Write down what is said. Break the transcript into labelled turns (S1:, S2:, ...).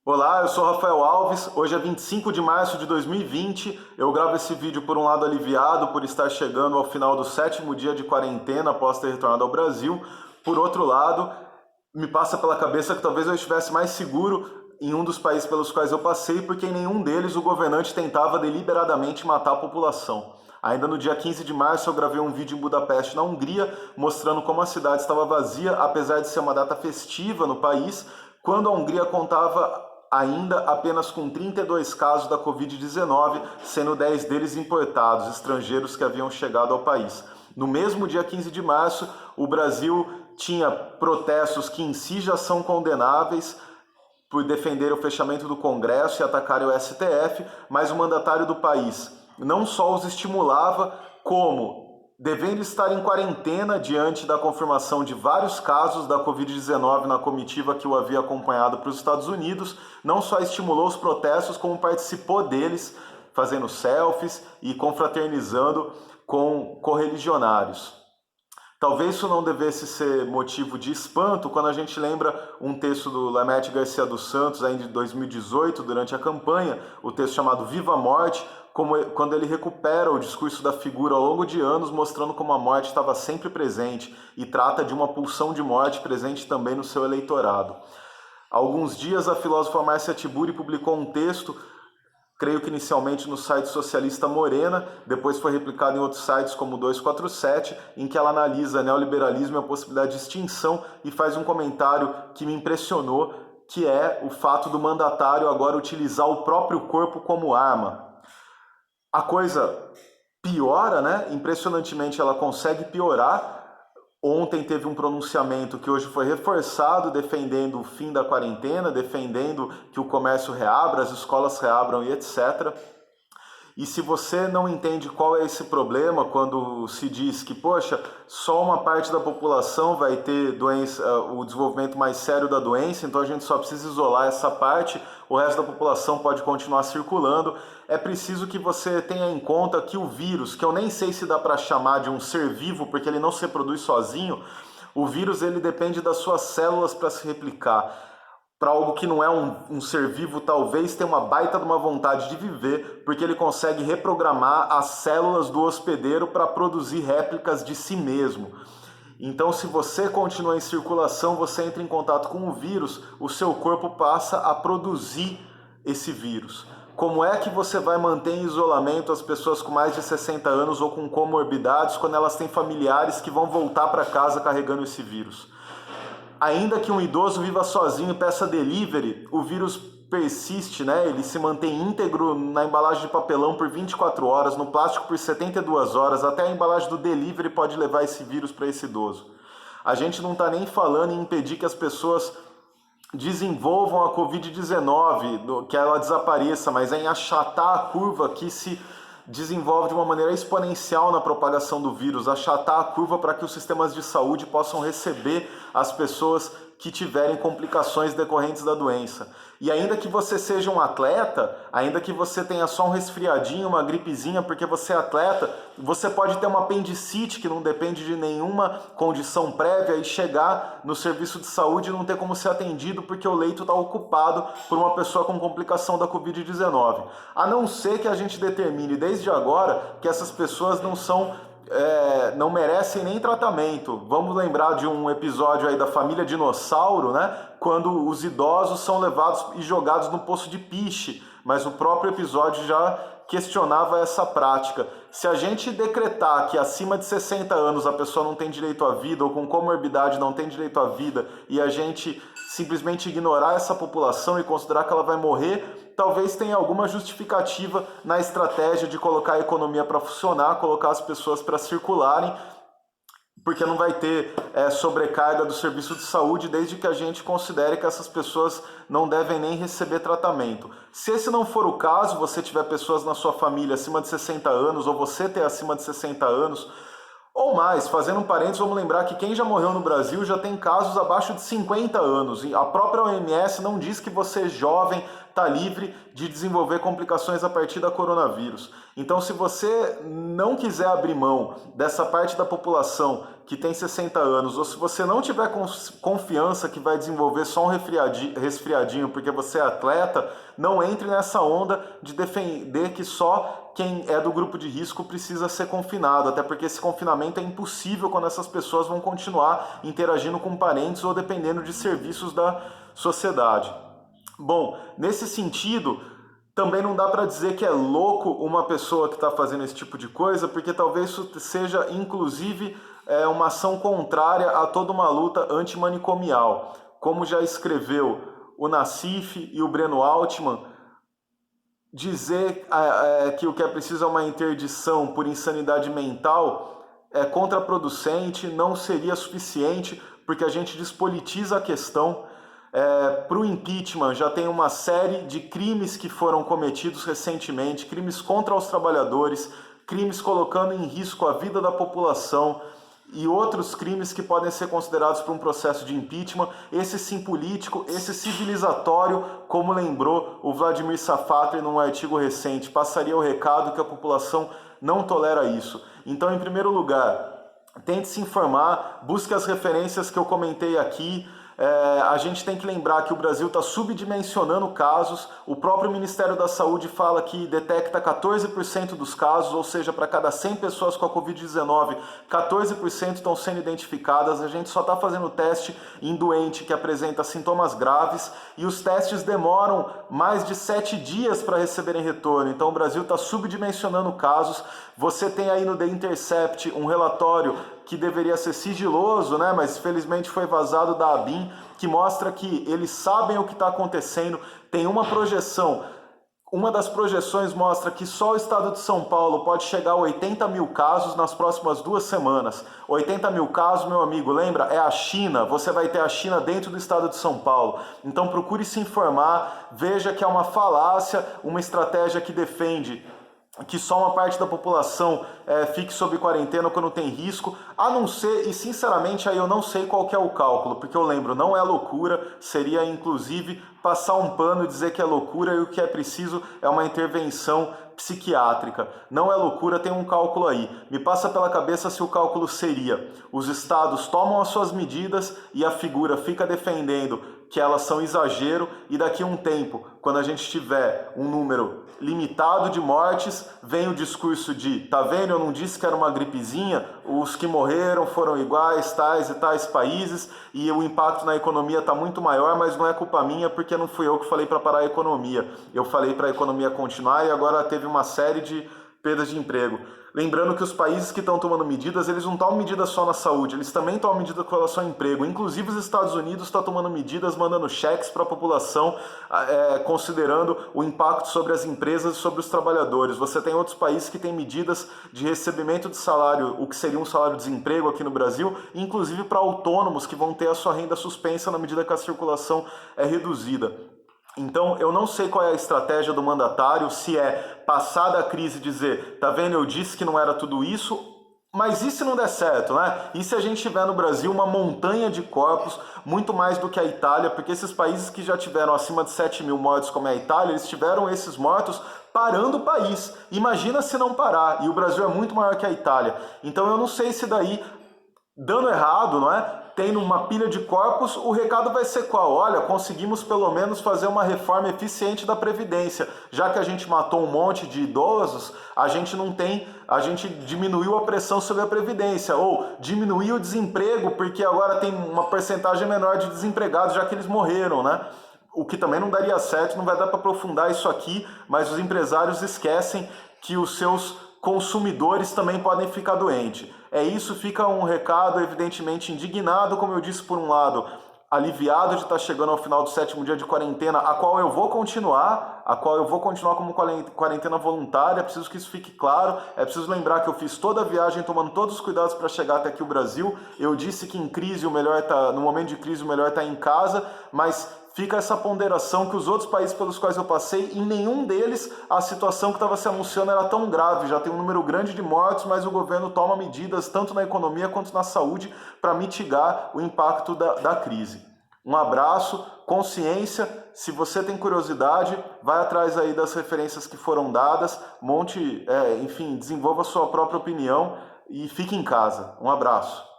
S1: Olá, eu sou Rafael Alves. Hoje é 25 de março de 2020. Eu gravo esse vídeo por um lado aliviado por estar chegando ao final do 7º dia de quarentena após ter retornado ao Brasil. Por outro lado, me passa pela cabeça que talvez eu estivesse mais seguro em um dos países pelos quais eu passei, porque em nenhum deles o governante tentava deliberadamente matar a população. Ainda no dia 15 de março eu gravei um vídeo em Budapeste, na Hungria, mostrando como a cidade estava vazia, apesar de ser uma data festiva no país, quando a Hungria contava ainda apenas com 32 casos da Covid-19, sendo 10 deles importados, estrangeiros que haviam chegado ao país. No mesmo dia 15 de março, o Brasil tinha protestos que em si já são condenáveis por defender o fechamento do Congresso e atacarem o STF, mas o mandatário do país não só os estimulava, como devendo estar em quarentena diante da confirmação de vários casos da Covid-19 na comitiva que o havia acompanhado para os Estados Unidos, não só estimulou os protestos, como participou deles, fazendo selfies e confraternizando com correligionários. Talvez isso não devesse ser motivo de espanto quando a gente lembra um texto do Lamet Garcia dos Santos, ainda de 2018, durante a campanha, o texto chamado Viva a Morte, quando ele recupera o discurso da figura ao longo de anos, mostrando como a morte estava sempre presente e trata de uma pulsão de morte presente também no seu eleitorado. Há alguns dias, a filósofa Márcia Tiburi publicou um texto, creio que inicialmente no site socialista Morena, depois foi replicado em outros sites como 247, em que ela analisa neoliberalismo e a possibilidade de extinção e faz um comentário que me impressionou, que é o fato do mandatário agora utilizar o próprio corpo como arma. A coisa piora, né? Impressionantemente ela consegue piorar. Ontem teve um pronunciamento que hoje foi reforçado, defendendo o fim da quarentena, defendendo que o comércio reabra, as escolas reabram e etc. E se você não entende qual é esse problema quando se diz que, poxa, só uma parte da população vai ter doença, o desenvolvimento mais sério da doença, então a gente só precisa isolar essa parte, o resto da população pode continuar circulando, é preciso que você tenha em conta que o vírus, que eu nem sei se dá para chamar de um ser vivo, porque ele não se reproduz sozinho, o vírus ele depende das suas células para se replicar. Para algo que não é um ser vivo, talvez tenha uma baita de uma vontade de viver, porque ele consegue reprogramar as células do hospedeiro para produzir réplicas de si mesmo. Então, se você continua em circulação, você entra em contato com o vírus, o seu corpo passa a produzir esse vírus. Como é que você vai manter em isolamento as pessoas com mais de 60 anos ou com comorbidades quando elas têm familiares que vão voltar para casa carregando esse vírus? Ainda que um idoso viva sozinho e peça delivery, o vírus persiste, né? Ele se mantém íntegro na embalagem de papelão por 24 horas, no plástico por 72 horas, até a embalagem do delivery pode levar esse vírus para esse idoso. A gente não está nem falando em impedir que as pessoas desenvolvam a Covid-19, que ela desapareça, mas é em achatar a curva que se desenvolve de uma maneira exponencial na propagação do vírus, achatar a curva para que os sistemas de saúde possam receber as pessoas que tiverem complicações decorrentes da doença. E ainda que você seja um atleta, ainda que você tenha só um resfriadinho, uma gripezinha, porque você é atleta, você pode ter uma apendicite que não depende de nenhuma condição prévia e chegar no serviço de saúde e não ter como ser atendido porque o leito está ocupado por uma pessoa com complicação da Covid-19. A não ser que a gente determine desde agora que essas pessoas não merecem nem tratamento. Vamos lembrar de um episódio aí da família Dinossauro, né? Quando os idosos são levados e jogados no poço de piche, mas o próprio episódio já questionava essa prática. Se a gente decretar que acima de 60 anos a pessoa não tem direito à vida ou com comorbidade não tem direito à vida e a gente simplesmente ignorar essa população e considerar que ela vai morrer, talvez tenha alguma justificativa na estratégia de colocar a economia para funcionar, colocar as pessoas para circularem, porque não vai ter sobrecarga do serviço de saúde desde que a gente considere que essas pessoas não devem nem receber tratamento. Se esse não for o caso, você tiver pessoas na sua família acima de 60 anos ou você ter acima de 60 anos, ou mais, fazendo um parênteses, vamos lembrar que quem já morreu no Brasil já tem casos abaixo de 50 anos. E a própria OMS não diz que você jovem está livre de desenvolver complicações a partir da coronavírus. Então, se você não quiser abrir mão dessa parte da população que tem 60 anos, ou se você não tiver confiança que vai desenvolver só um resfriadinho porque você é atleta, não entre nessa onda de defender que só quem é do grupo de risco precisa ser confinado, até porque esse confinamento é impossível quando essas pessoas vão continuar interagindo com parentes ou dependendo de serviços da sociedade. Bom, nesse sentido, também não dá para dizer que é louco uma pessoa que está fazendo esse tipo de coisa, porque talvez isso seja, inclusive, uma ação contrária a toda uma luta antimanicomial. Como já escreveu o Nassif e o Breno Altman, dizer que o que é preciso é uma interdição por insanidade mental é contraproducente, não seria suficiente, porque a gente despolitiza a questão. Para o impeachment já tem uma série de crimes que foram cometidos recentemente, crimes contra os trabalhadores, crimes colocando em risco a vida da população e outros crimes que podem ser considerados para um processo de impeachment, esse sim político, esse civilizatório, como lembrou o Vladimir Safatli num artigo recente, passaria o recado que a população não tolera isso. Então, em primeiro lugar, tente se informar, busque as referências que eu comentei aqui. A gente tem que lembrar que o Brasil está subdimensionando casos. O próprio Ministério da Saúde fala que detecta 14% dos casos, ou seja, para cada 100 pessoas com a Covid-19, 14% estão sendo identificadas. A gente só está fazendo teste em doente que apresenta sintomas graves e os testes demoram mais de 7 dias para receberem retorno. Então o Brasil está subdimensionando casos. Você tem aí no The Intercept um relatório que deveria ser sigiloso, né? Mas felizmente foi vazado da ABIN, que mostra que eles sabem o que está acontecendo. Tem uma projeção, uma das projeções mostra que só o estado de São Paulo pode chegar a 80 mil casos nas próximas 2 semanas. 80 mil casos, meu amigo, lembra? É a China, você vai ter a China dentro do estado de São Paulo. Então procure se informar, veja que é uma falácia, uma estratégia que defende que só uma parte da população fique sob quarentena quando tem risco, a não ser, e sinceramente aí eu não sei qual que é o cálculo, porque eu lembro, não é loucura, seria inclusive passar um pano e dizer que é loucura e o que é preciso é uma intervenção psiquiátrica. Não é loucura, tem um cálculo aí. Me passa pela cabeça se o cálculo seria: os estados tomam as suas medidas e a figura fica defendendo que elas são exagero, e daqui a um tempo, quando a gente tiver um número limitado de mortes, vem o discurso de, tá vendo, eu não disse que era uma gripezinha, os que morreram foram iguais, tais e tais países, e o impacto na economia está muito maior, mas não é culpa minha, porque não fui eu que falei para parar a economia. Eu falei para a economia continuar e agora teve uma série de perdas de emprego. Lembrando que os países que estão tomando medidas, eles não tomam medidas só na saúde, eles também tomam medidas com relação ao emprego. Inclusive os Estados Unidos estão tomando medidas, mandando cheques para a população, considerando o impacto sobre as empresas e sobre os trabalhadores. Você tem outros países que têm medidas de recebimento de salário, o que seria um salário-desemprego aqui no Brasil, inclusive para autônomos que vão ter a sua renda suspensa na medida que a circulação é reduzida. Então, eu não sei qual é a estratégia do mandatário, se é passar da crise e dizer, tá vendo, eu disse que não era tudo isso, mas e se não der certo, né? E se a gente tiver no Brasil uma montanha de corpos, muito mais do que a Itália, porque esses países que já tiveram acima de 7 mil mortos, como é a Itália, eles tiveram esses mortos parando o país. Imagina se não parar, e o Brasil é muito maior que a Itália. Então, eu não sei se daí, dando errado, não é? Tendo uma pilha de corpos, o recado vai ser qual? Olha, conseguimos pelo menos fazer uma reforma eficiente da Previdência. Já que a gente matou um monte de idosos, a gente diminuiu a pressão sobre a Previdência, ou diminuiu o desemprego, porque agora tem uma percentagem menor de desempregados, já que eles morreram, né? O que também não daria certo, não vai dar para aprofundar isso aqui, mas os empresários esquecem que os seus consumidores também podem ficar doentes. É isso, fica um recado evidentemente indignado, como eu disse, por um lado, aliviado de estar chegando ao final do 7º dia de quarentena, a qual eu vou continuar como quarentena voluntária. É preciso que isso fique claro, é preciso lembrar que eu fiz toda a viagem tomando todos os cuidados para chegar até aqui o Brasil. Eu disse que em crise no momento de crise o melhor está em casa, mas fica essa ponderação que os outros países pelos quais eu passei, em nenhum deles a situação que estava se anunciando era tão grave. Já tem um número grande de mortos, mas o governo toma medidas, tanto na economia quanto na saúde, para mitigar o impacto da crise. Um abraço, consciência. Se você tem curiosidade, vai atrás aí das referências que foram dadas, desenvolva sua própria opinião e fique em casa. Um abraço.